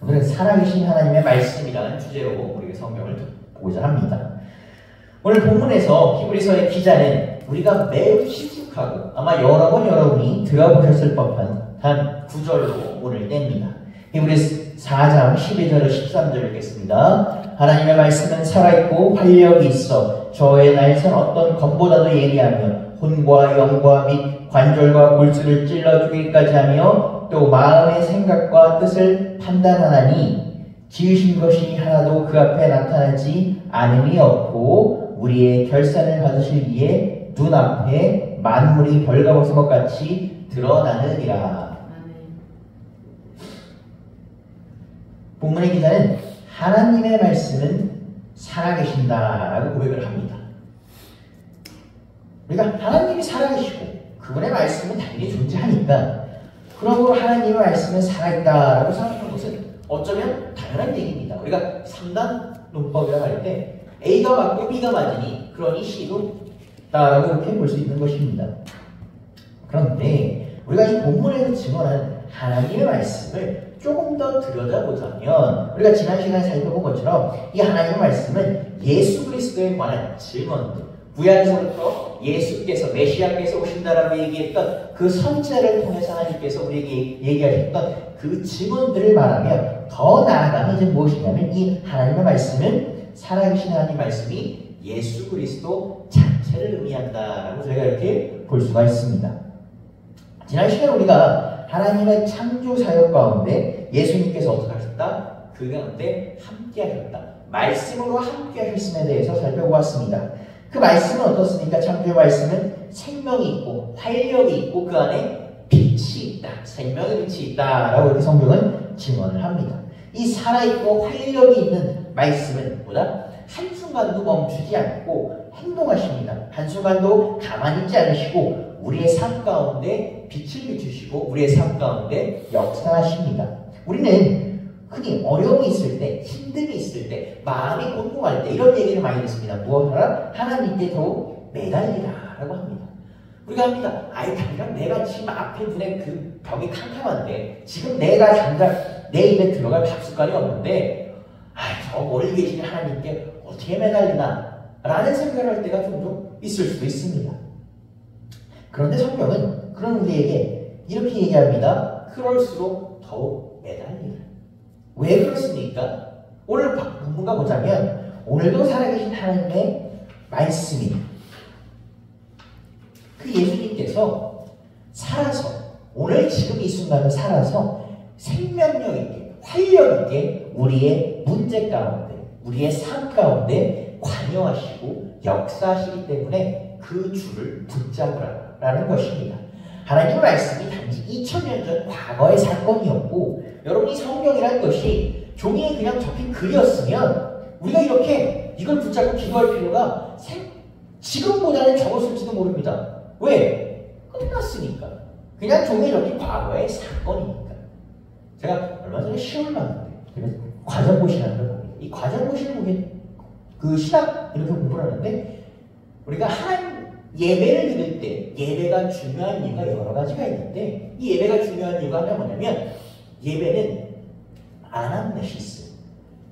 오늘은 살아계신 하나님의 말씀이라는 주제로 우리가 성경을 보고자 합니다. 오늘 본문에서 히브리서의 기자는 우리가 매우 친숙하고 아마 여러 번 여러분이 들어보셨을 법한 단 9절로 오늘 뗍니다. 히브리서 4장 12절에 13절 읽겠습니다. 하나님의 말씀은 살아있고 활력이 있어 저의 날선 어떤 검보다도 예리하며 혼과 영과 및 관절과 골수를 찔러 죽이기까지 하며 또 마음의 생각과 뜻을 판단하나니 지으신 것이 하나도 그 앞에 나타나지 않음이 없고 우리의 결산을 받으실 이에 눈앞에 만물이 벌거벗은 것 같이 드러나느니라. 본문의 기자는 하나님의 말씀은 살아계신다라고 고백을 합니다. 우리가 하나님이 살아계시고 그분의 말씀은 당연히 존재하니까 그러므로 하나님의 말씀은 살아있다라고 생각하는 것은 어쩌면 당연한 얘기입니다. 우리가 3단 논법이라고 할 때 A가 맞고 B가 맞으니 그러니 C도 있다라고 이렇게 볼 수 있는 것입니다. 그런데 우리가 이 본문에서 증언한 하나님의 말씀을 조금 더 들여다보자면 우리가 지난 시간에 살펴본 것처럼 이 하나님의 말씀은 예수 그리스도에 관한 증언들, 구약에서부터 예수께서 메시아께서 오신다라고 얘기했던 그 선지자를 통해서 하나님께서 우리에게 얘기하셨던 그 증언들을 말하며 더 나아가면 이제 무엇이냐면 이 하나님의 말씀은 살아계신 하나님 말씀이 예수 그리스도 자체를 의미한다라고 저희가 이렇게 볼 수가 있습니다. 지난 시간에 우리가 하나님의 창조 사역 가운데 예수님께서 어떻게 하셨다? 그 가운데 함께 하셨다. 말씀으로 함께 하셨음에 대해서 살펴보았습니다. 그 말씀은 어떻습니까? 창조의 말씀은 생명이 있고 활력이 있고 그 안에 빛이 있다. 생명의 빛이 있다라고 이렇게 성경은 증언을 합니다. 이 살아있고 활력이 있는 말씀은 뭐다? 한순간도 멈추지 않고 행동하십니다. 한순간도 가만히 있지 않으시고 우리의 삶 가운데 빛을 비추시고 우리의 삶 가운데 역사하십니다. 우리는 흔히 어려움이 있을 때, 힘듦이 있을 때, 마음이 곤궁할 때 이런 얘기를 많이 듣습니다. 무엇하라? 하나님께 더욱 매달리라라고 합니다. 우리가 합니다. 아이 당장 내가 지금 앞에 눈에 그 벽이 캄캄한데 지금 내가 당장 내 입에 들어갈 밥숟갈이 없는데 저 멀리 계신 하나님께 어떻게 매달리나 라는 생각을 할 때가 종종 있을 수도 있습니다. 그런데 성경은 그런 우리에게 이렇게 얘기합니다. 그럴수록 더욱 매달리라. 왜 그렇습니까? 오늘 본문가 보자면 오늘도 살아계신 하나님의 말씀이 그 예수님께서 살아서 오늘 지금 이 순간을 살아서 생명력 있게 활력 있게 우리의 문제 가운데 우리의 삶 가운데 관여하시고 역사하시기 때문에 그 줄을 붙잡으라는 것입니다. 하나님의 말씀이 단지 2000년 전 과거의 사건이었고 여러분이 성경이라는 것이 종이에 그냥 적힌 글이었으면 우리가 이렇게 이걸 붙잡고 기도할 필요가 지금보다는 적었을지도 모릅니다. 왜? 끝났으니까. 그냥 종이에 적힌 과거의 사건이니까. 제가 얼마 전에 시험을 봤는데 과정고시라는 걸 봅니다. 이 과정고시를 보면 그 신학 이렇게 공부를 하는데 우리가 하나님 예배를 드릴 때 예배가 중요한 이유가 여러 가지가 있는데 이 예배가 중요한 이유가 하나 뭐냐면 예배는 아남네시스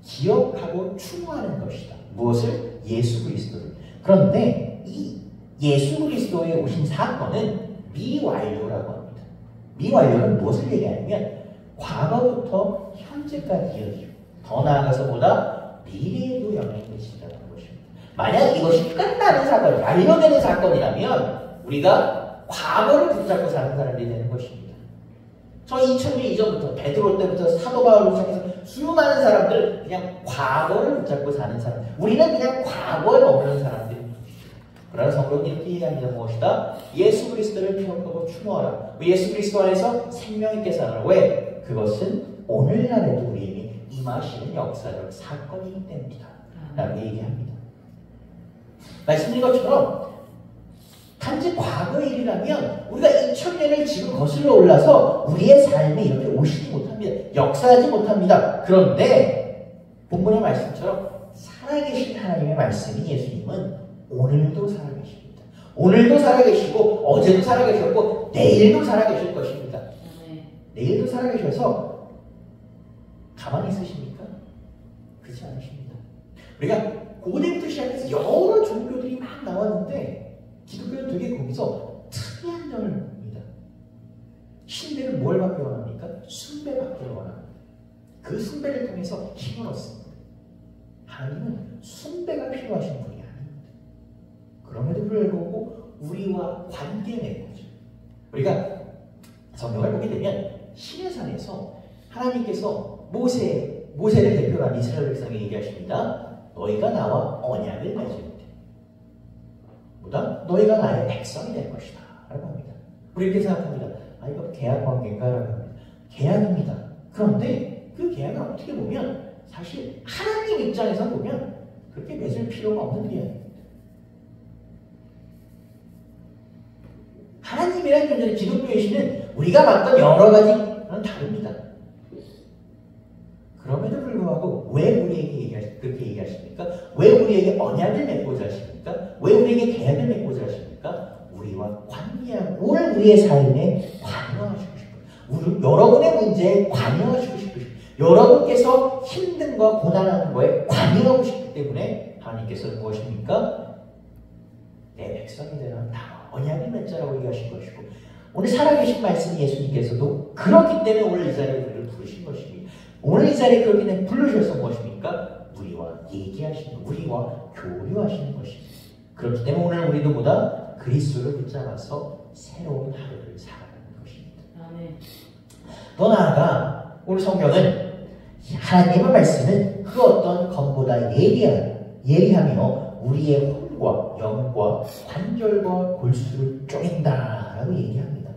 기억하고 추모하는 것이다. 무엇을? 예수 그리스도를. 그런데 이 예수 그리스도에 오신 사건은 미완료라고 합니다. 미완료는 무엇을 얘기하냐면 과거부터 현재까지 이어지고 더 나아가서 보다 미래에도 영향을 미친다는 것입니다. 만약 이것이 끝나는 사건, 완료되는 사건이라면 우리가 과거를 붙잡고 사는 사람들이 되는 것입니다. 저 2000년 이전부터 베드로 때부터 사도 바울로 시작해서 수많은 사람들 그냥 과거를 붙잡고 사는 사람. 우리는 그냥 과거에 머무는 사람들입니다. 그러나 성경이 이렇게 얘기합니다. 무엇이다? 예수 그리스도를 기억하고 추모하라. 예수 그리스도 안에서 생명 있게 살아라. 왜? 그것은 오늘날에도 우리에게 임하시는 역사적 사건이기 때문이다. 라고 얘기합니다. 말씀드린 것처럼 단지 과거의 일이라면 우리가 2000년을 지금 거슬러 올라서 우리의 삶에 이렇게 오시지 못합니다. 역사하지 못합니다. 그런데 본문의 말씀처럼 살아계신 하나님의 말씀인 예수님은 오늘도 살아계십니다. 오늘도 살아계시고 어제도 살아계셨고 내일도 살아계실 것입니다. 내일도 살아계셔서 가만히 있으십니까? 그렇지 않으십니다. 우리가 고대부터 시작해서 여러 종교들이 막 나왔는데 기독교는 되게 거기서 특이한 점을 봅니다. 신들은 뭘 받기 원합니까? 숭배받기를 원합니다. 그 숭배를 통해서 힘을 얻습니다. 하나님은 숭배가 필요하신 분이 아닙니다. 그럼에도 불구하고 우리와 관계 맺고죠. 우리가 성경을 보게 되면 시내산에서 하나님께서 모세를 대표로 한 이스라엘 백성에게 얘기하십니다. 너희가 나와 언약을 맺을 때 보다 너희가 나의 백성이 될 것이다 라고 합니다. 우리 이렇게 생각합니다. 이거 계약 관계인가? 라고 합니다. 계약입니다. 그런데 그 계약은 어떻게 보면 사실 하나님 입장에서 보면 그렇게 맺을 필요가 없는 계약입니다. 하나님이라는 존재는 기독교이시는 우리가 봤던 여러 가지는 다릅니다. 그럼에도 불구하고 왜 우리에게 그렇게 얘기하십니까? 왜 우리에게 언약을 맺고자 하십니까? 왜 우리에게 계약을 맺고자 하십니까? 우리와 관계하고 우리의 삶에 관여하시고 싶어요. 여러분의 문제에 관여하시고 싶으시고 여러분께서 힘든과 고난하는 거에 관여하고 싶기 때문에 하나님께서는 무엇입니까? 내 백성이 되는 다 언약을 맺자라고 얘기하신 것이고 오늘 살아계신 말씀 예수님께서도 그렇기 때문에 오늘 이 자리에 우리를 부르신 것입니다. 오늘 이 자리에 그렇기 때문에 불러주셔서 무엇입니까? 우리와 얘기하시는 우리와 교류하시는 것입니다. 그렇기 때문에 오늘 우리도 보다 그리스도를 붙잡아서 새로운 하루를 살아가는 것입니다. 아멘. 더 나아가 오늘 성경은 하나님의 말씀은 그 어떤 검보다 예리하며 우리의 혼과 영과 관절과 골수를 쪼갠다라고 얘기합니다.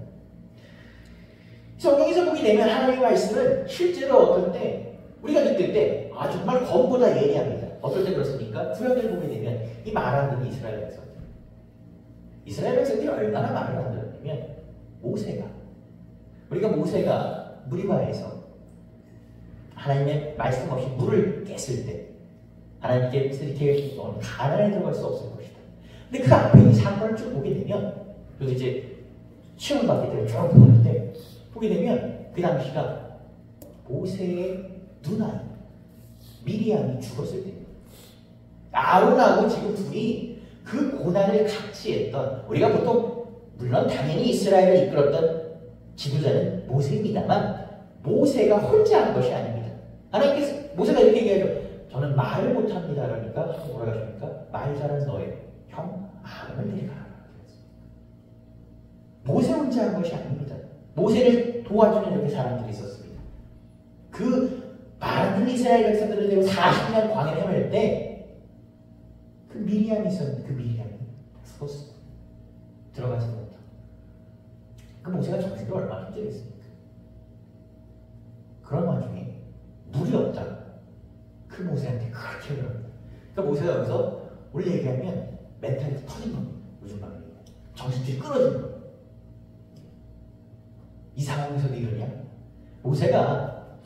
성경에서 보게 되면 하나님의 말씀은 실제로 어떨 때 우리가 느낄 때 정말 검보다 예리합니다. 어떨 때 그렇습니까? 구약을 보게 되면 이 말 안 듣는 이스라엘 백성들이 얼마나 말을 안 들었냐면 모세가 무리바에서 하나님의 말씀 없이 물을 깼을 때 하나님께서 이렇게 너는 가나안에 들어갈 수 없을 것이다. 근데 그 앞에 이 사건을 쭉 보게 되면 여기 이제 시험을 받기 때문에 쭉 보는데 보게 되면 그 당시가 모세의 누나인 미리암이 죽었을 때입니다. 아론하고 지금 둘이 그 고난을 같이 했던 우리가 보통 물론 당연히 이스라엘을 이끌었던 지도자는 모세입니다만 모세가 혼자 한 것이 아닙니다. 하나님께서 모세가 이렇게 얘기하죠. 저는 말을 못합니다. 그러니까 뭐라고 하십니까? 말 잘하는 너의 형 아론을 데려가라. 모세 혼자 한 것이 아닙니다. 모세를 도와주는 이렇게 사람들이 있었습니다. 그 많은 이스라엘 백성들을 데리고 40년 광야를 헤맬 때 그 미리암이 있었는데 그 미리암이 죽었습니다. 들어가지 못하고. 그 모세가 정신으로 얼마나 힘들겠습니까? 그런 와중에 물이 없다. 그 모세한테 그렇게 그럽니다. 그러니까 모세가 여기서 원래 얘기하면 멘탈이 터진 겁니다. 요즘 말로 정신줄이 끊어진 겁니다. 이 상황에서도 이러냐? 모세가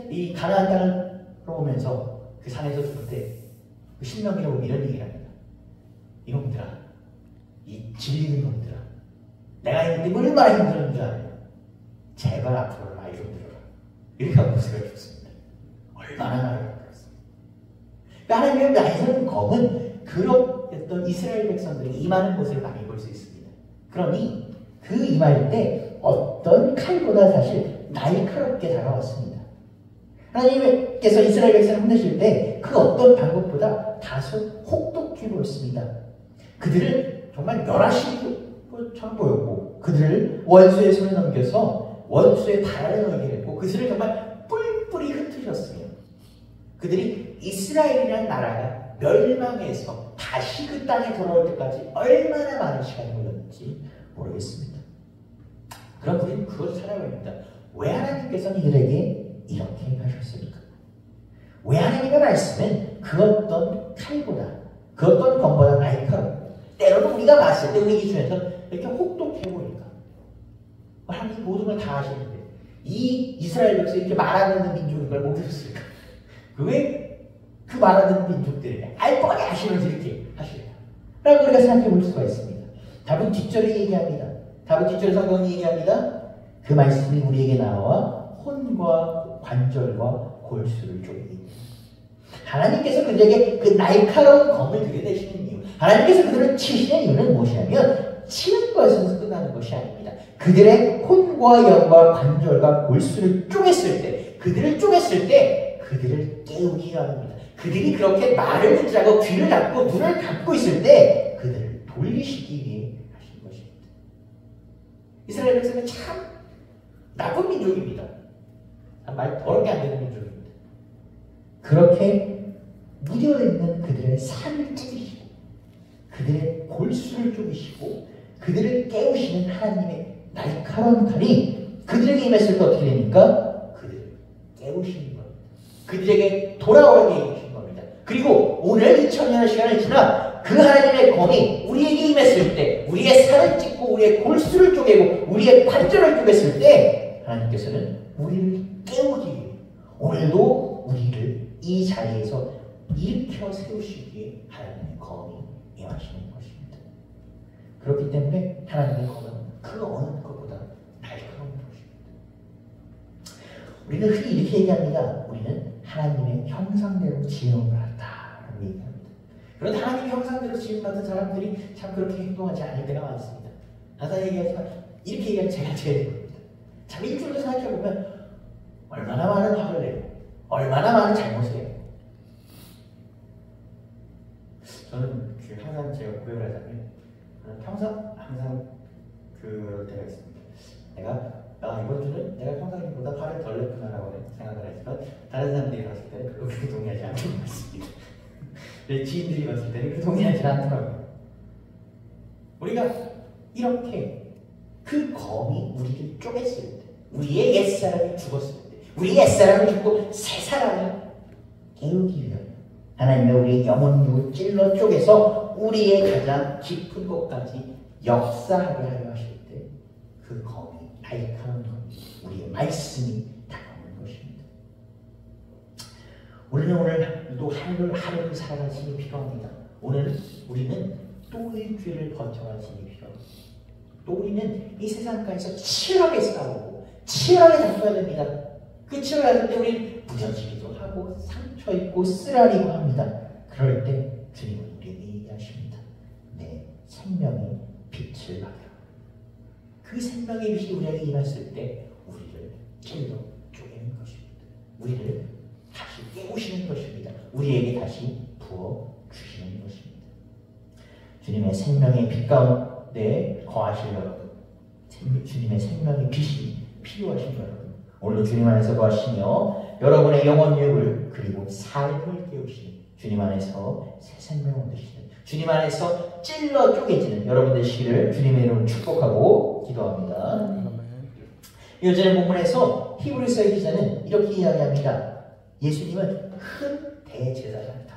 이 가나안 땅을 오면서 그 산에서 죽을 때 그 신명기로 보면 이런 얘기를 합니다. 이놈들아, 이 질리는 놈들아, 내가 있는데 얼마나 힘들었는 줄 알아요? 제발 앞으로 말 좀 들어라. 이렇게 하고 모세가 죽습니다. 얼마나 말을 들었습니다. 그러니까 하나님의 나에서는 검은 그런 이스라엘 백성들이 임하는 모습을 많이 볼 수 있습니다. 그러니 그 임할 때 어떤 칼보다 사실 날카롭게 다가왔습니다. 하나님께서 이스라엘 백성을 혼내실 때 그 어떤 방법보다 다소 혹독해 보였습니다. 그들을 정말 멸하시고처럼 보였고 그들을 원수의 손에 넘겨서 원수의 발에 넣게 했고 그들을 정말 뿔뿔이 흩으셨으며 그들이 이스라엘이라는 나라가 멸망해서 다시 그 땅에 돌아올 때까지 얼마나 많은 시간이 걸렸는지 모르겠습니다. 그럼 우리는 그것을 살아야 합니다. 왜 하나님께서는 이들에게 이렇게 하셨습니까? 왜 하나님의 말씀은 그 어떤 칼보다 그 어떤 검보다 날카롭고 때로는 우리가 봤을 때 우리 기준에서 이렇게 혹독해 보일까? 하나님 모든 걸 다 하시는데 이 이스라엘 백성이 이렇게 말 안 듣는 민족인 걸 못 들었을까? 왜 그 말 안 듣는 민족들이 알 뻔히 하시면서 이렇게 하실까? 라고 우리가 생각해 볼 수가 있습니다. 답은 뒷절에 얘기합니다. 답은 뒷절에 성경이 얘기합니다. 그 말씀이 우리에게 나와 혼과 관절과 골수를 쪼개기. 하나님께서 그들에게 그 날카로운 검을 들여대시는 이유, 하나님께서 그들을 치시는 이유는 무엇이냐면 치는 것에서 끝나는 것이 아닙니다. 그들의 혼과 영과 관절과 골수를 쪼갰을 때, 그들을 쪼갰을 때 그들을 깨우기 위함입니다. 그들이 그렇게 말을 듣지 않고 귀를 닫고 눈을 감고 있을 때 그들을 돌리시기 위해 하신 것입니다. 이스라엘 백성은 참 나쁜 민족입니다. 말 더럽게 안 되는 민족입니다. 그렇게 무뎌있는 그들의 살을 찢으시고 그들의 골수를 쪼개시고 그들을 깨우시는 하나님의 날카로운 칼이 그들에게 임했을 때 어떻게 됩니까? 그들을 깨우시는 겁니다. 그들에게 돌아오게 해주신 겁니다. 그리고 오늘 2000년의 시간이 지나 그 하나님의 검이 우리에게 임했을 때, 우리의 살을 찢고 우리의 골수를 쪼개고 우리의 관절을 쪼갰을 때 하나님께서는 우리를 깨우기 위해 오늘도 우리를 이 자리에서 일으켜 세우시기 위해 하나님의 검이 임하시는 것입니다. 그렇기 때문에 하나님의 검은 그 어느 것보다 날카로운 것입니다. 우리는 흔히 이렇게 얘기합니다. 우리는 하나님의 형상대로 지음을 받았다라고 얘기합니다. 그런데 하나님의 형상대로 지음받은 사람들이 참 그렇게 행동하지 않을 때가 많습니다. 항상 얘기하지만 이렇게 얘기하면 제가 제일 됩니다. 참 일주일도 생각해보면 얼마나 많은 화를 내고 얼마나 많은 잘못을 해요. 저는 항상 제가 고백을 하자면 항상 그럴 때가 있습니다. 내가 이번 주는 내가 평상시보다 화를 덜 냈구나라고 생각을 했지만 다른 사람들이 봤을 때는 그렇게 동의하지 않는 것 같습니다. 내 지인들이 봤을 때는 그렇게 동의하지 않더라고요. 우리가 이렇게 그 검이 우리를 쪼갰을 때, 우리의 옛사람이 죽었을 때, 우리 옛사람이 죽고 새 사람이 깨우기 위하여 하나님의 우리의 영혼육을 찔러 쪼개서 우리의 가장 깊은 곳까지 역사하게 하려 하실 때 그 검이, 날카로운 검이, 우리의 말씀이 다가오는 것입니다. 우리는 오늘도 하루를 살아갈 힘이 필요합니다. 오늘 우리는 또 일주일을 버텨갈 힘이 필요합니다. 또 우리는 이 세상가에서 치열하게 싸우고 치열하게 다퉈야 됩니다. 그 치열할 때 우리는 무너지기도 하고 상처 입고 쓰라리고 합니다. 그럴 때 주님은 우리에게 얘기하십니다. 내 생명의 빛을 받으라. 그 생명의 빛이 우리에게 임했을 때 우리를 찔러 쪼개는 것입니다. 우리를 다시 깨우시는 것입니다. 우리에게 다시 부어주시는 것입니다. 주님의 생명의 빛 가운데 거하실 여러분, 주님의 생명의 빛이 필요하신 여러분, 오늘도 주님 안에서 거하시며 여러분의 영혼육을 그리고 삶을 깨우시는 주님 안에서 새 생명을 얻으시는 주님 안에서 찔러 쪼개지는 여러분 되시기를 주님의 이름으로 축복하고 기도합니다. 요전의 본문에서 히브리서의 기자는 이렇게 이야기합니다. 예수님은 큰 대제사장이다.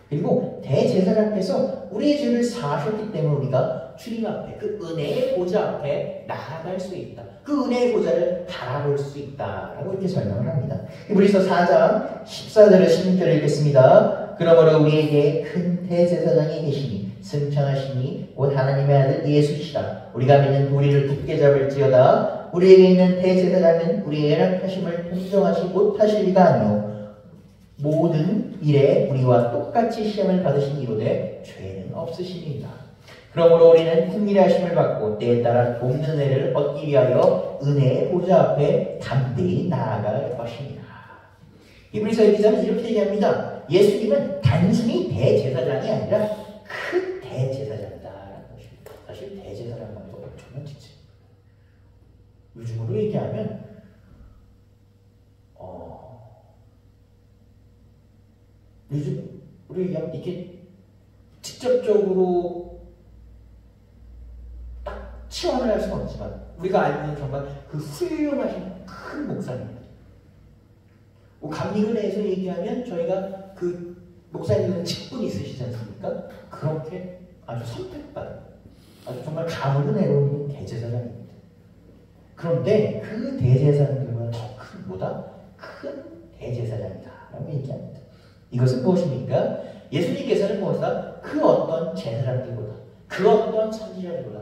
그리고 대제사장께서 우리의 죄를 사하셨기 때문에 우리가 주님 앞에 그 은혜의 보좌 앞에 나아갈 수 있다. 그 은혜의 보좌를 바라볼 수 있다라고 이렇게 설명을 합니다. 히브리서 4장 14절에 16절을 읽겠습니다. 그러므로 우리에게 큰 대제사장이 계시니 승천하시니 곧 하나님의 아들 예수시라. 우리가 믿는 우리를 굳게 잡을지어다. 우리에게 있는 대제사장은 우리의 연약하심을 동정하지 못하실 리가 아니오 모든 일에 우리와 똑같이 시험을 받으신 이로되 죄는 없으시니이다. 그러므로 우리는 국민의 하심을 받고 때에 따라 돕는 은혜를 얻기 위하여 은혜의 보좌 앞에 담대히 나아갈 것입니다. 히브리서의 기자는 이렇게 얘기합니다. 예수님은 단순히 대제사장이 아니라 큰 대제사장이다라는 것입니다. 사실 대제사장은 엄청난 직책. 요즘으로 얘기하면 요즘 우리 이렇게 직접적으로 딱 치환을 할 수는 없지만 우리가 알고 있는 정말 그 훌륭하신 큰 목사님들. 감리교회에서 얘기하면 저희가 그 목사님들은 직분이 있으시지 않습니까? 그렇게 아주 선택받은 아주 정말 가문을 내려오는 대제사장입니다. 그런데 그 대제사장들보다 더 큰 보다 큰 대제사장이다라고 얘기합니다. 이것은 무엇입니까? 예수님께서는 무엇이다? 그 어떤 제사장들보다 그 어떤 선지자들보다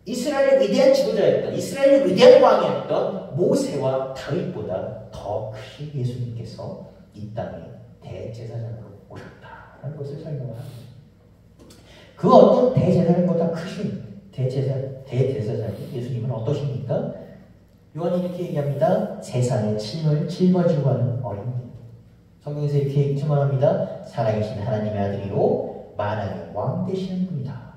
이스라엘의 위대한 지도자였던, 이스라엘의 위대한 왕이었던 모세와 다윗보다 더 크신 예수님께서 이 땅에 대제사장으로 오셨다라는 것을 설명을 합니다. 그 어떤 대제사장보다 크신 대제사장이 예수님은 어떠십니까? 요한이 이렇게 얘기합니다. 세상에 짊어지고 가는 어린이. 성경에서 이렇게 증언합니다. 살아계신 하나님의 아들이요 만왕의 왕 되시는 분이다.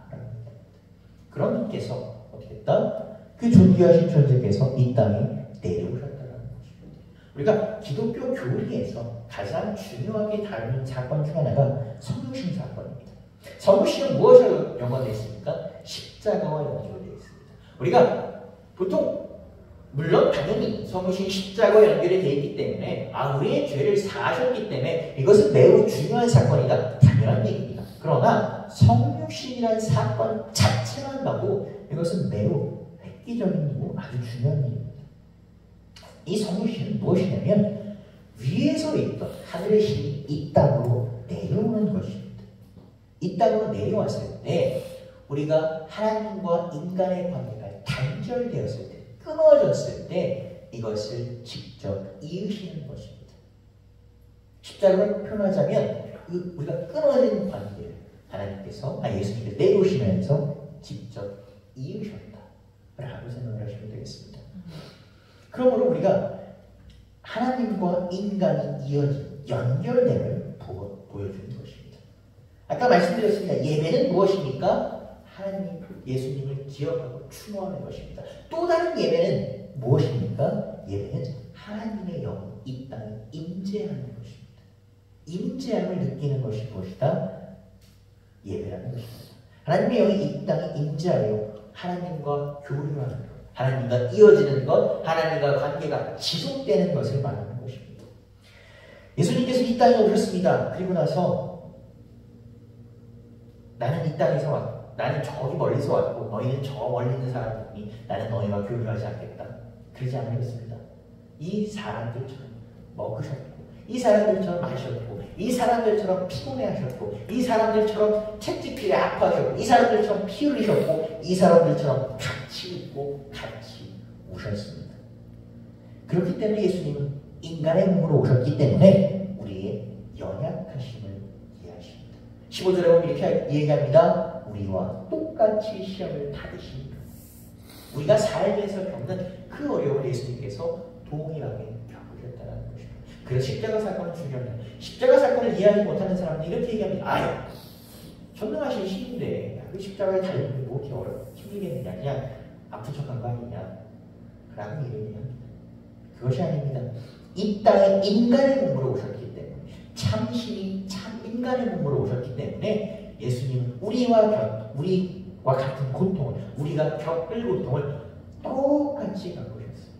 그런 분께서 어떻게 했다? 그 존귀하신 존재께서 이 땅에 내려오셨다는 것입니다. 우리가 기독교 교리에서 가장 중요하게 다루는 사건 중 하나가 성육신 사건입니다. 성육신은 무엇으로 연관되어 있습니까? 십자가와 연결되어 있습니다. 우리가 보통 물론 당연히 성육신 십자가와 연결이 되어 있기 때문에 우리의 죄를 사하셨기 때문에 이것은 매우 중요한 사건이다. 당연한 얘기입니다. 그러나 성육신이라는 사건 자체만 봐도 이것은 매우 획기적이고 아주 중요한 일입니다. 이 성육신은 무엇이냐면 위에서 있던 하늘의 신이 이 땅으로 내려오는 것입니다. 이 땅으로 내려왔을 때 우리가 하나님과 인간의 관계가 단절되었을 때, 끊어졌을 때 이것을 직접 이으시는 것입니다. 십자가로 표현하자면 우리가 끊어진 관계를 하나님께서 예수님께서 내려오시면서 직접 이으셨다라고 생각을 하시면 되겠습니다. 그러므로 우리가 하나님과 인간이 이어진 연결됨을 보여주는 것입니다. 아까 말씀드렸습니다. 예배는 무엇입니까? 하나님, 예수님을 기억하고 추모하는 것입니다. 또 다른 예배는 무엇입니까? 예배는 하나님의 영이 이 땅에 임재하는 것입니다. 임재함을 느끼는 것이 무엇이다? 예배라는 것입니다. 하나님의 영이 이 땅에 임재하여 하나님과 교류하는 것, 하나님과 이어지는 것, 하나님과 관계가 지속되는 것을 말하는 것입니다. 예수님께서 이 땅에 오셨습니다. 그리고 나서 나는 이 땅에서 왔고 나는 저기 멀리서 왔고 너희는 저 멀리 있는 사람이니 나는 너희와 교류하지 않겠다. 그러지 않으셨습니다. 이 사람들처럼 먹으셨고 이 사람들처럼 마셨고 이 사람들처럼 피곤해하셨고 이 사람들처럼 채찍질에 아파하셨고 이 사람들처럼 피 흘리셨고 이 사람들처럼 같이 웃고 같이 우셨습니다. 그렇기 때문에 예수님은 인간의 몸으로 오셨기 때문에 우리의 연약하심을 이해하십니다. 15절에 보면 이렇게 얘기합니다. 우리와 똑같이 시험을 받으십니다. 우리가 삶에서 겪는 그 어려움을 예수님께서 동일하게 겪으셨다는 것입니다. 그래서 십자가 사건은 중요합니다. 십자가 사건을 이해하지 못하는 사람들이 이렇게 얘기합니다. 전능하신 신인데 그 십자가에 달리는 게 뭐 이렇게 힘들겠느냐, 그냥 아픈 척한 거 아니냐 라고 얘기합니다. 그것이 아닙니다. 이 땅에 인간의 몸으로 오셨기 때문에 참신이 참 인간의 몸으로 오셨기 때문에 예수님은 우리와 같은 고통을, 우리가 겪을 고통을 똑같이 겪으셨어요.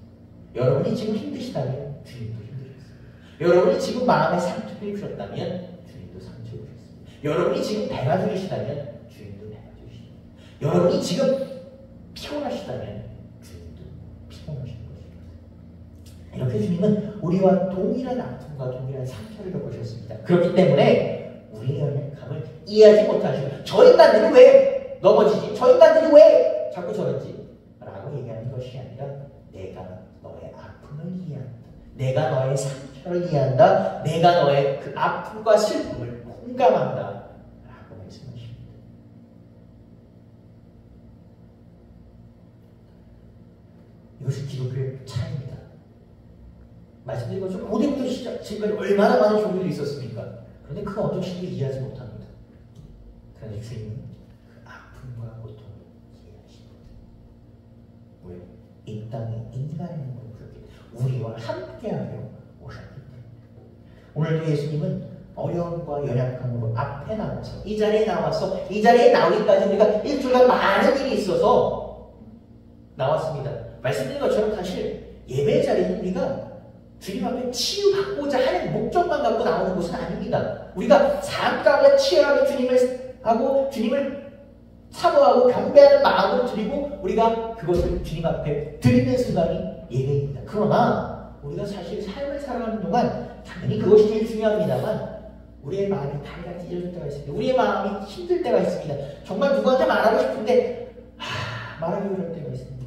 여러분이 지금 힘드시다면 주님도 힘드셨어요. 여러분이 지금 마음에 상처를 입으셨다면 주님도 상처 입으셨습니다. 여러분이 지금 배가 주시다면 주님도 배가 주십니다. 여러분이 지금 피곤하시다면 주님도 피곤하신 것입니다. 이렇게 주님은 우리와 동일한 아픔과 동일한 상처를 겪으셨습니다. 그렇기 때문에 우리의 연약함을 이해하지 못하시고 저 인간들이 왜 넘어지지? 저 인간들이 왜 자꾸 저러지? 라고 얘기하는 것이 아니라 내가 너의 아픔을 이해한다. 내가 너의 상처를 이해한다. 내가 너의 그 아픔과 슬픔을 공감한다. 라고 말씀하십니다. 이것이 기독교의 차이입니다. 말씀드린 것처럼 고대부터 지금까지 얼마나 많은 종교들이 있었습니까? 그런데 그 어떤 신도 이해하지 못합니다. 그런데 주님은 그 아픔과 고통을 이해하십니다. 왜? 이 땅에 인간의 몸으로 오셨기 때문에 우리와 함께하여 오셨기 때문에 오늘도 예수님은 어려움과 연약함으로 앞에 나와서 이 자리에 나오기까지 우리가 일주일간 많은 일이 있어서 나왔습니다. 말씀드린 것처럼 사실 예배 자리는 우리가 주님 앞에 치유받고자 하는 목적만 갖고 나오는 곳은 아닙니다. 우리가 삶 가운데 치열하게 주님을 사모하고 경배하는 마음으로 드리고 우리가 그것을 주님 앞에 드리는 순간이 예배입니다. 그러나 우리가 사실 삶을 살아가는 동안 당연히 그것이 제일 중요합니다만 우리의 마음이 다리가 찢어질 때가 있습니다. 우리의 마음이 힘들 때가 있습니다. 정말 누구한테 말하고 싶은데 말하기 어려울 때가 있습니다.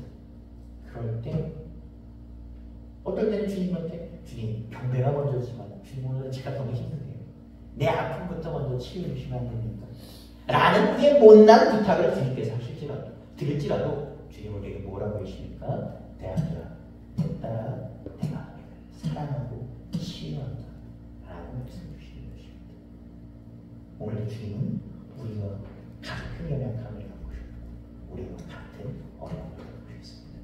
그럴 때 어떨 때는 주님한테 주님 경배가 먼저지만 주님 오늘 제가 너무 힘드네요. 내 아픔부터 먼저 치유해주시면 안 됩니까? 라는 그의 못난 부탁을 주님께서 드릴지라도 주님 우리에게 뭐라고 하십니까? 내 아들아 됐다 내가 사랑하고 치유한다 라는 말씀을 주시는 것입니다. 오늘도 주님은 우리와 같은 연약함을 갖고 싶고 우리와 같은 어려움을 갖고 있습니다.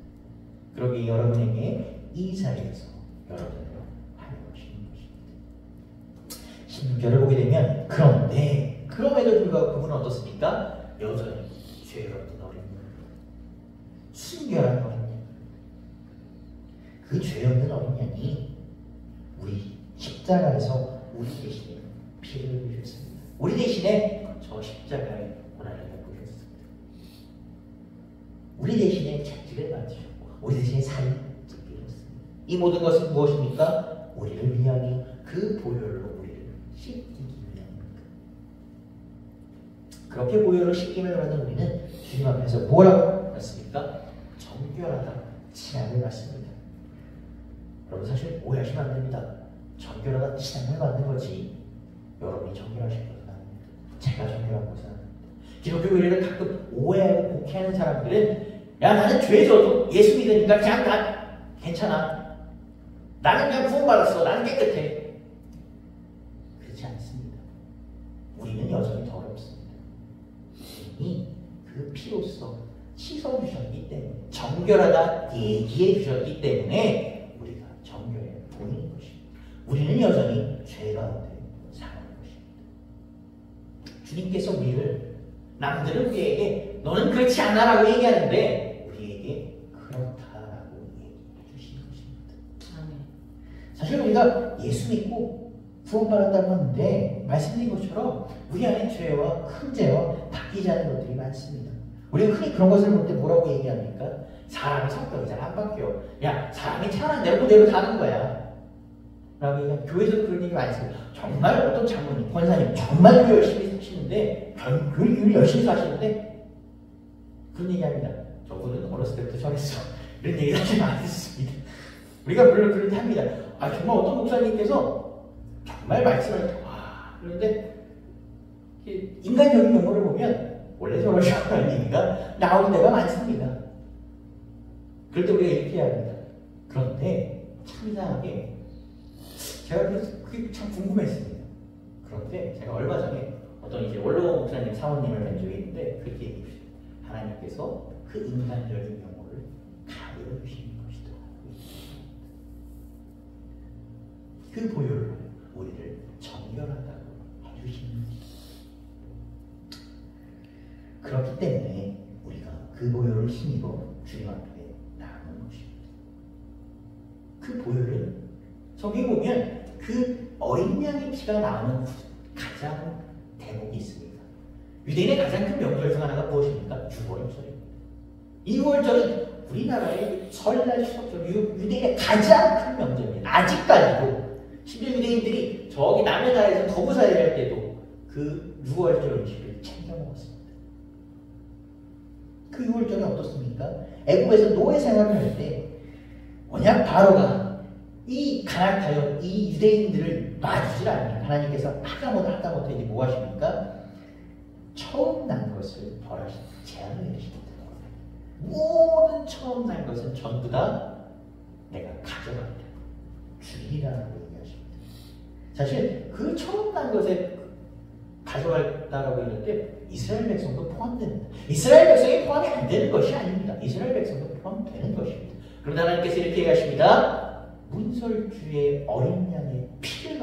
그러기에 여러분에게 이 자리에서 여러분을 환영하시는 것입니다. 16절을 보게 되면 그런데 그럼에도 불구하고 그분은 어떻습니까? 여전히 죄가 없는 어린이, 순결한 어린이, 그 죄 없는 어린 양이 우리 십자가에서 우리 대신에 피를 흘리셨습니다. 우리 대신에 저 십자가의 고난을 갖고 오셨습니다. 우리 대신에 채찍을 맞으셨고 우리 대신에 살이 찢기셨습니다. 이 모든 것은 무엇입니까? 우리를 위하여 그 보혈로 우리를 씻기기 위함입니다. 그렇게 보혈로 씻김을 받는 우리는 주님 앞에서 뭐라고 받습니까? 정결하다 칭함을 받습니다. 여러분 사실 오해하시면 안 됩니다. 정결하다 칭함을 받는 거지 여러분이 정결하신 것은 아닙니다. 제가 정결한 것은 아닙니다. 기독교 교리를 가끔 오해하고 곡해하는 사람들은 야 나는 죄 져도 예수 믿으니까 그냥 나 괜찮아. 나는 그냥 구원받았어. 나는 깨끗해. 그렇지 않습니다. 우리는 여전히 더럽습니다. 이미 그 피로써 씻어주셨기 때문에 정결하다 얘기해 주셨기 때문에 우리가 정결해 보이는 것입니다. 우리는 여전히 죄 가운데 사는 것입니다. 주님께서 우리를 남들은 우리에게 너는 그렇지 않아 라고 얘기하는데 우리에게 그렇다라고 얘기해 주시는 것입니다. 사실 우리가 예수 믿고 구원받았다고 하는데 말씀드린 것처럼 우리 안에 죄와 큰 죄와 바뀌지 않은 것들이 많습니다. 우리가 흔히 그런 것을 볼 때 뭐라고 얘기합니까? 사람의 성격이 잘 안 바뀌어. 야 사람이 태어난 대로 그대로 사는 거야 라고 얘기하면 교회에서 그런 얘기 많이 했어요. 정말 어떤 장로님, 권사님 정말 교회 열심히 사시는데 교회 열심히 사시는데 그런 얘기합니다. 저분은 어렸을 때부터 저랬어. 이런 얘기 사실 많이 했습니다. 우리가 물론 그렇게 합니다. 아 정말 어떤 목사님께서 정말 말씀을 와 그런데 인간적인 용어를 보면 원래 저러시라는 얘기가 나올 때가 많습니다. 그럴 때 우리가 이렇게 해야 합니다. 그런데 참 이상하게 제가 그게 참 궁금했습니다. 그런데 제가 얼마 전에 어떤 이제 원로 목사님 사모님을 뵌 적이 있는데 그렇게 얘기했어요. 하나님께서 그 인간적인 용어를 가르쳐 주시는 것이다. 그 보혈로 우리를 정결하다고 해주시는 것입니다. 그렇기 때문에 우리가 그 보혈을 힘입어 주님 앞에 나가는 것입니다. 그 보혈은 저기 보면 그 어린 양의 피가 나오는 가장 대목이 있습니다. 유대인의 가장 큰 명절 중 하나가 무엇입니까? 유월절입니다. 이 유월절은 우리나라의 설날 추석절 유대인의 가장 큰 명절입니다. 아직까지도 심지어 유대인들이 저기 남의 나라에서 거부사를 할 때도 그 유월절 음식을 챙겨 먹었습니다. 그 유월절은 어떻습니까? 애국에서 노예 생활을 할 때 언약 바로가 이 가나타요 이 유대인들을 놔주질 않으니까 하나님께서 하다못해 이제 뭐 하십니까? 처음 난 것을 벌하신 제한을 내리십니다. 모든 처음 난 것은 전부 다 내가 가져간다. 주리라고 얘기하십니다. 사실 그 처음 난 것에 가져갈다라고 했는데 이스라엘 백성도 포함됩니다. 이스라엘 백성이 포함이 안 되는 것이 아닙니다. 이스라엘 백성도 포함되는 것입니다. 그런데 하나님께서 이렇게 얘기하십니다. 문설주의 어린 양의 피를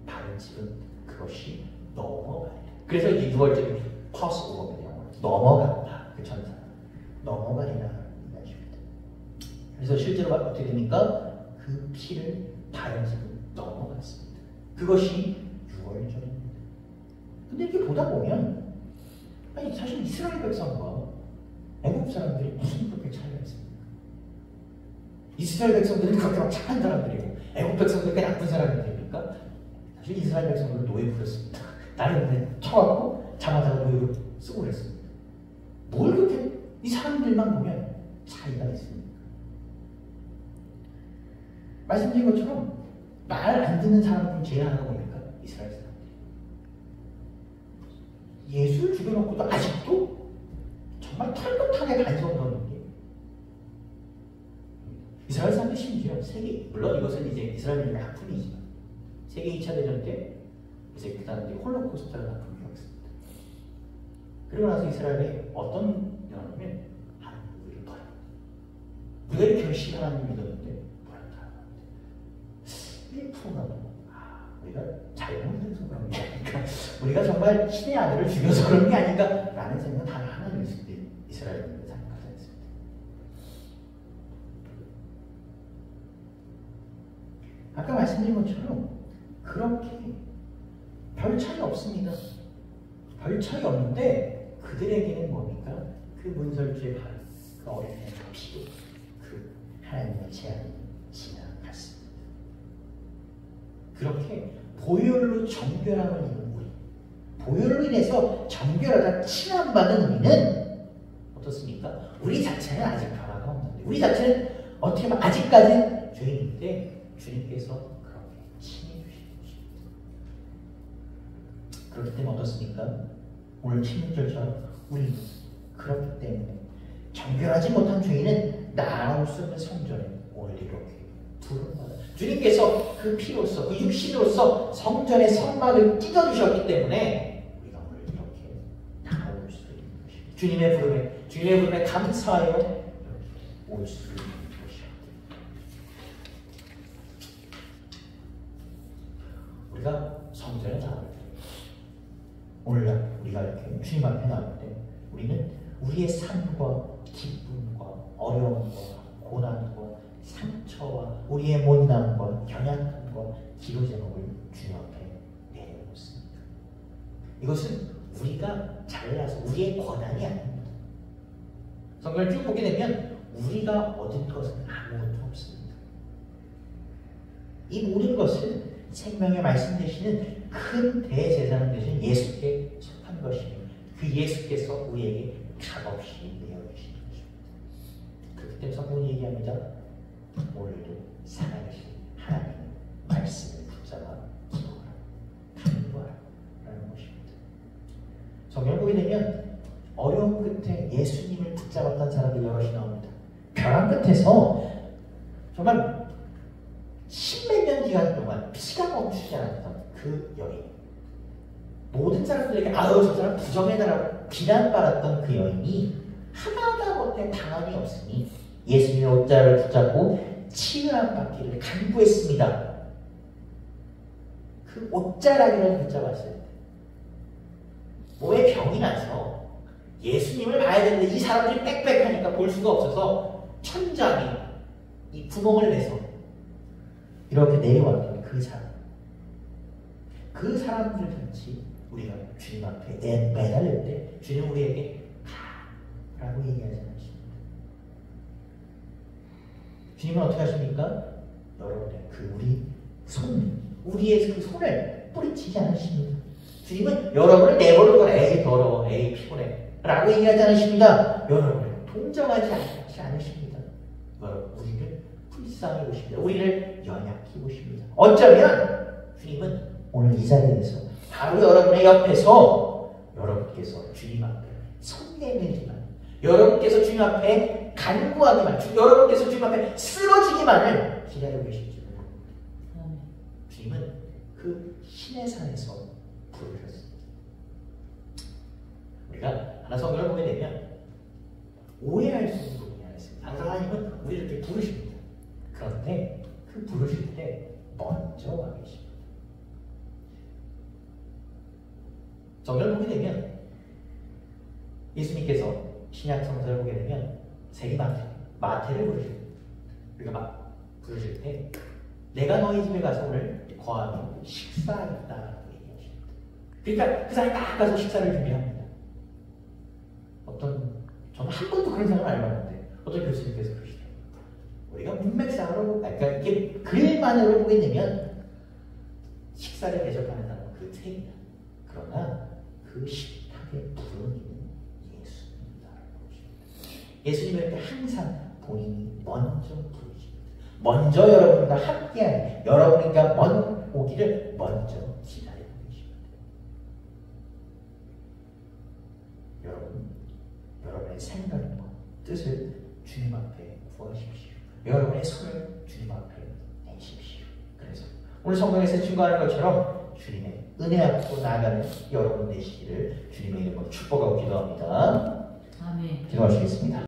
바른 집은 그것이 넘어가야 돼. 그래서 이 6월절이 파스오버입니다. 넘어간다. 그 전사 넘어가리라 얘기하십니다. 그래서 실제로 어떻게 됩니까? 그 피를 바른 집은 넘어갔습니다. 그것이 6월절입니다. 근데 이렇게 보다 보면 아니 사실 이스라엘 백성과 애국 사람들이 무슨 그렇게 차이가 있습니까? 이스라엘 백성들은 그렇게 막 착한 사람들이고 애국 백성들은 그냥 나쁜 사람이 됩니까? 사실 이스라엘 백성들은 노예 부렸습니다. 나를 그냥 쳐갖고 잡아다가 노예로 쓰고 그랬습니다. 뭘 그렇게 이 사람들만 보면 차이가 있습니다. 말씀드린 것처럼 말 안 듣는 사람들 제외하는 겁니까? 이스라엘 사람들. 예수를 죽여놓고도 아직도 정말 털끝하게 반성 거는 게 이스라엘 사람들 심지어 물론 이것은 이제 이스라엘의 아픔이지만 세계 2차 대전 때 이제 그 다음에 홀로코스트라는 아픔이 왔습니다. 그리고 나서 이스라엘에 어떤 일어나면 하나님 우리를 버려. 우리가 이렇게 열심히 하나님 믿었는데 버렸다. 1%가 우리가 잘못해서 그런 게 아닌가, 우리가 정말 신의 아들을 죽여서 그런 게 아닌가 라는 생각은 단 하나는 있습니다. 이스라엘은 생각하지 않습니다. 아까 말씀드린 것처럼 그렇게 별 차이 없습니다. 별 차이 없는데 그들에게는 뭡니까? 그 문설주의 발, 그 어린애의 피로 그 하나님의 제한이 지나갔습니다. 그렇게 보혈로 정결함을 입은 우리, 보혈로 인해서 정결하다 칭함받은 우리는 어떻습니까? 우리 자체는 아직 변화가 없는데, 우리 자체는 어떻게 보면 아직까지는 죄인인데 주님께서 그렇게 칭해 주시는 것입니다. 그렇기 때문에 어떻습니까? 오늘 16절처럼 우리 그렇기 때문에 정결하지 못한 죄인은 나올 수 없는 성전에 오늘 이렇게 부름받아 주님께서 그 피로써 그 육신으로서 성전의 성막을 찢어주셨기 때문에 우리가 오늘 이렇게 나올 수 있는 것입니다. 주님의 부름에 감사하여 올 수 있는 것입니다. 우리가 성전에 나올 때, 오늘 우리가 이렇게 주님 앞에 나올 때 우리는 우리의 삶과 기쁨과 어려움과 고난과 상처와 우리의 못남과 연약함과 기도 제목을 주님 앞에 내려놓습니다. 이것은 우리가 잘나서 우리의 권한이 아닙니다. 성경을 쭉 보게 되면 우리가 얻은 것은 아무것도 없습니다. 이 모든 것은 생명의 말씀 되시는 큰 대제사장 되신 예수께 속한 것이며 그 예수께서 우리에게 값없이 내어주신 것입니다. 그렇기 때문에 성경은 얘기합니다. 오늘도 살아계신 하나님 말씀을 붙잡아 기도하라, 간구하라 라는 것입니다. 성경을 보게 되면 어려움 끝에 예수님을 붙잡았던 사람들이 여럿이 나옵니다. 벼랑 끝에서 정말 십몇 년 기간 동안 피가 멈추지 않았던 그 여인, 모든 사람들에게 아유 저 사람 부정해달라고 비난받았던 그 여인이 하나도 못해 방안이 없으니 예수님의 옷자를 붙잡고 치유함 받기를 간구했습니다. 그 옷자락을 붙잡았을 때 몸에 병이 나서 예수님을 봐야 되는데 이 사람들이 빽빽하니까 볼 수가 없어서 천장이 이 구멍을 내서 이렇게 내려왔던 그 사람들 같이 우리가 주님 앞에 매달릴 때 주님 우리에게 가라고 얘기하지 않으십니다. 주님은 어떻게 하십니까? 여러분의 우리의 그 손을 뿌리치지 않으십니다. 주님은 여러분을 내버려두고 에이 더러워, 에이 피곤해 라고 얘기하지 않으십니다. 여러분을 동정하지 않으십니다. 여러분 우리를 불쌍히 보십니다. 우리를 연약히 보십니다. 어쩌면 주님은 오늘 이 자리에서 바로 여러분의 옆에서 여러분께서 주님 앞에 손 내밀기만, 여러분께서 주님 앞에 간구하기만, 여러분께서 주님 앞에 쓰러지기만을 기다리고 계실지 모릅니다. 주님은 그 신의 산에서 부르셨습니다. 우리가 하나 성경을 보게 되면 오해할 수 있는 부분이 하나 있습니다. 항상 하나님은 우리를 이렇게 부르십니다. 그런데 그 부르실 때 먼저 와 계십니다. 성경을 보게 되면 예수님께서 신약 성서를 보게 되면 세리마테, 마태를 부르십니다. 우리가 부르실 때 내가 너희 집에 가서 오늘 거하며 식사하겠다라고 얘기하십니다. 그러니까 그 사람이 딱 가서 식사를 준비합니다. 저는 한 번도 그런 사람을 안 해봤는데 어떤 교수님께서 그러시더라고요. 우리가 문맥상으로, 그러니까 이렇게 글만으로 보게 되면 식사를 대접하는 사람은 그 세입니다. 그러나 그 식탁에 부르는 이는 예수입니다. 예수님을 항상 본인이 먼저 부르십니다. 먼저 여러분과 함께하는, 여러분과 먼 오기를 먼저 기다리고 계십니다. 여러분의 생각과 뜻을 주님 앞에 구하십시오. 여러분의 손을 주님 앞에 내십시오. 그래서 오늘 성경에서 증거하는 것처럼 주님의 은혜 앞으로 나아가는 여러분 되시기를 주님의 이름으로 축복하고 기도합니다. 아멘. 기도하시겠습니다.